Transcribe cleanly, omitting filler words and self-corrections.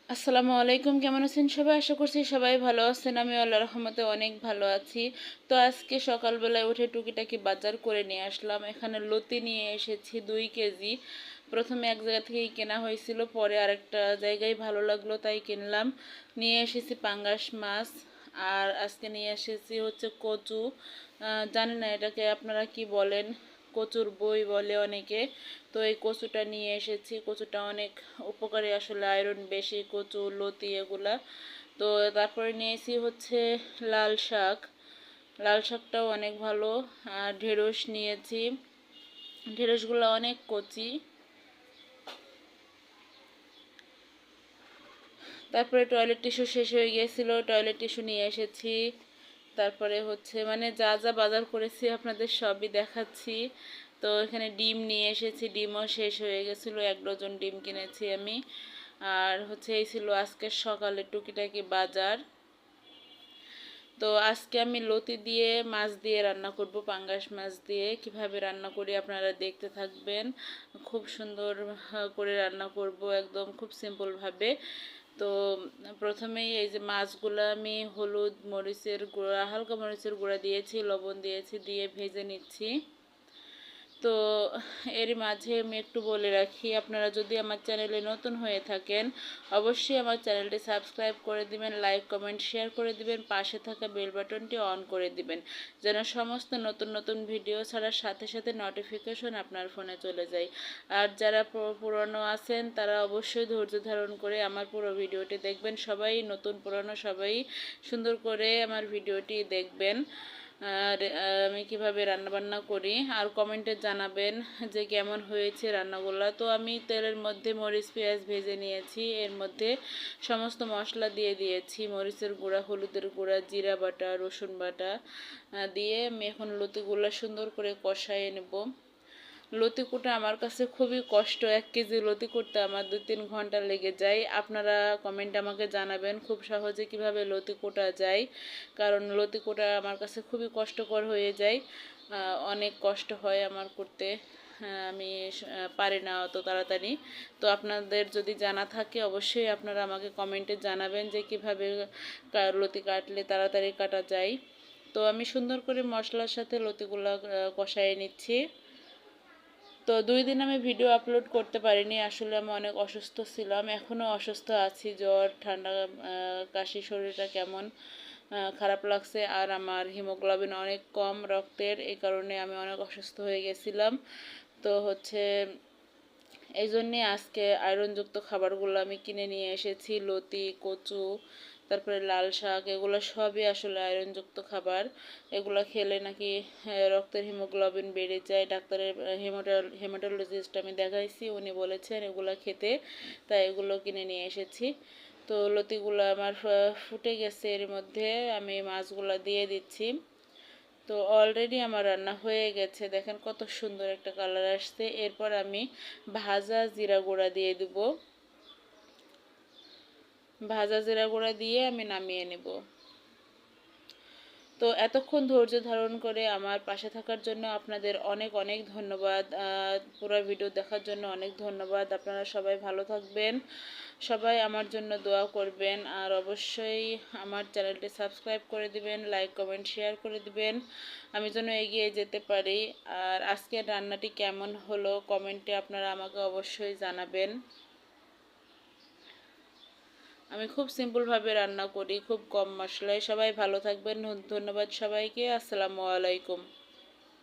আসসালামু আলাইকুম, কেমন আছেন সবাই? আশা করছি সবাই ভালো আছেন। আমি আল্লাহর রহমতে অনেক ভালো আছি। তো আজকে সকালবেলায় উঠে টুকিটাকি বাজার করে নিয়ে আসলাম। এখানে লতি নিয়ে এসেছি 2 কেজি। প্রথমে এক জায়গা থেকেই কেনা হয়েছিল, পরে আরেকটা জায়গায় ভালো লাগলো তাই কিনলাম। নিয়ে এসেছি পাঙ্গাস মাছ। আর আজকে নিয়ে এসেছি হচ্ছে কচু। জানি না এটাকে আপনারা কি বলেন, কচুর বই বলে অনেকে। তো এই কচুটা নিয়ে এসেছি। কচুটা অনেক উপকারী, আসলে আয়রন বেশি কচু লতি এগুলা। তো তারপরে নিয়েছি হচ্ছে লাল শাক। লাল শাকটাও অনেক ভালো। আর ঢেঁড়স নিয়েছি, ঢেঁড়সগুলো অনেক কচি। তারপরে টয়লেট টিস্যু শেষ হয়ে গিয়েছিল, টয়লেট টিস্যু নিয়ে এসেছি। তারপরে হচ্ছে মানে যা যা বাজার করেছি আপনাদের সবই দেখাচ্ছি। তো এখানে ডিম নিয়ে এসেছি, ডিমও শেষ হয়ে গেছিলো, 1 ডজন ডিম কিনেছি আমি। আর হচ্ছে এই ছিল আজকের সকালে টুকিটাকি বাজার। তো আজকে আমি লতি দিয়ে মাছ দিয়ে রান্না করব, পাঙ্গাস মাছ দিয়ে। কিভাবে রান্না করি আপনারা দেখতে থাকবেন। খুব সুন্দর করে রান্না করব, একদম খুব সিম্পলভাবে। তো প্রথমেই এই যে মাছগুলো আমি হলুদ মরিচের গুঁড়া, হালকা মরিচের গুঁড়া দিয়েছি, লবণ দিয়েছি, দিয়ে ভেজে নিচ্ছি। তো এর মাঝে আমি একটু বলে রাখি, আপনারা যদি আমার চ্যানেলে নতুন হয়ে থাকেন অবশ্যই আমার চ্যানেলটি সাবস্ক্রাইব করে দিবেন, লাইক কমেন্ট শেয়ার করে দিবেন, পাশে থাকা বেল বাটনটি অন করে দিবেন, যেন সমস্ত নতুন নতুন ভিডিও ছাড়ার সাথে সাথে নোটিফিকেশন আপনার ফোনে চলে যায়। আর যারা পুরনো আছেন তারা অবশ্যই ধৈর্য ধারণ করে আমার পুরো ভিডিওটি দেখবেন। সবাই নতুন পুরনো সবাই সুন্দর করে আমার ভিডিওটি দেখবেন। আর আমি কিভাবে রান্নাবান্না করি আর কমেন্টে জানাবেন যে কেমন হয়েছে রান্নাগুলো। তো আমি তেলের মধ্যে মরিচ পেঁয়াজ ভেজে নিয়েছি, এর মধ্যে সমস্ত মশলা দিয়ে দিয়েছি, মরিচের গুঁড়া, হলুদের গুঁড়া, জিরা বাটা, রসুন বাটা দিয়ে আমি এখন লতিগুলো সুন্দর করে কষায় নেব। লতি কুটা আমার কাছে খুবই কষ্ট, 1 কেজি লতি করতে আমার 2-3 ঘন্টা লেগে যায়। আপনারা কমেন্টে আমাকে জানাবেন খুব সহজে কিভাবে লতি কোটা যায়, কারণ লতি কোটা আমার কাছে খুবই কষ্টকর হয়ে যায়। অনেক কষ্ট হয় আমার করতে। আমি পারি না অত তাড়াতাড়ি। তো আপনাদের যদি জানা থাকে অবশ্যই আপনারা আমাকে কমেন্টে জানাবেন যে কিভাবে লতি কাটলে তাড়াতাড়ি কাটা যায়। তো আমি সুন্দর করে মশলার সাথে লতিগুলো কষায় নিচ্ছি। তো 2 দিন আমি ভিডিও আপলোড করতে পারিনি, আসলে আমি অনেক অসুস্থ ছিলাম, এখনও অসুস্থ আছি, জ্বর ঠান্ডা কাশি, শরীরটা কেমন খারাপ লাগছে। আর আমার হিমোগ্লোবিন অনেক কম রক্তের, এই কারণে আমি অনেক অসুস্থ হয়ে গেছিলাম। তো হচ্ছে এই জন্যে আজকে আয়রনযুক্ত খাবারগুলো আমি কিনে নিয়ে এসেছি, লতি, কচু, তারপরে লাল শাক, এগুলো সবই আসলে আয়রনযুক্ত খাবার। এগুলো খেলে নাকি রক্তের হিমোগ্লোবিন বেড়ে যায়। ডাক্তারের হেমাটোলজিস্ট আমি দেখাইছি, উনি বলেছেন এগুলো খেতে, তাই এগুলো কিনে নিয়ে এসেছি। তো লতিগুলো আমার ফুটে গেছে, এর মধ্যে আমি মাছগুলো দিয়ে দিচ্ছি। তো অলরেডি আমার রান্না হয়ে গেছে, দেখেন কত সুন্দর একটা কালার আসছে। এরপর আমি ভাজা জিরা গুঁড়া দিয়ে দিব, ভাজা জিরা গুঁড়া দিয়ে আমি নামিয়ে নেব। তো এতক্ষণ ধৈর্য ধারণ করে আমার পাশে থাকার জন্য আপনাদের অনেক অনেক ধন্যবাদ। পুরো ভিডিও দেখার জন্য অনেক ধন্যবাদ। আপনারা সবাই ভালো থাকবেন, সবাই আমার জন্য দোয়া করবেন, আর অবশ্যই আমার চ্যানেলটি সাবস্ক্রাইব করে দিবেন, লাইক কমেন্ট শেয়ার করে দিবেন, আমি যেন এগিয়ে যেতে পারি। আর আজকের রান্নাটি কেমন হলো কমেন্টে আপনারা আমাকে অবশ্যই জানাবেন। আমি খুব সিম্পলভাবে রান্না করি, খুব কম মশলায়। সবাই ভালো থাকবেন, ধন্যবাদ সবাইকে। আসসালামু আলাইকুম।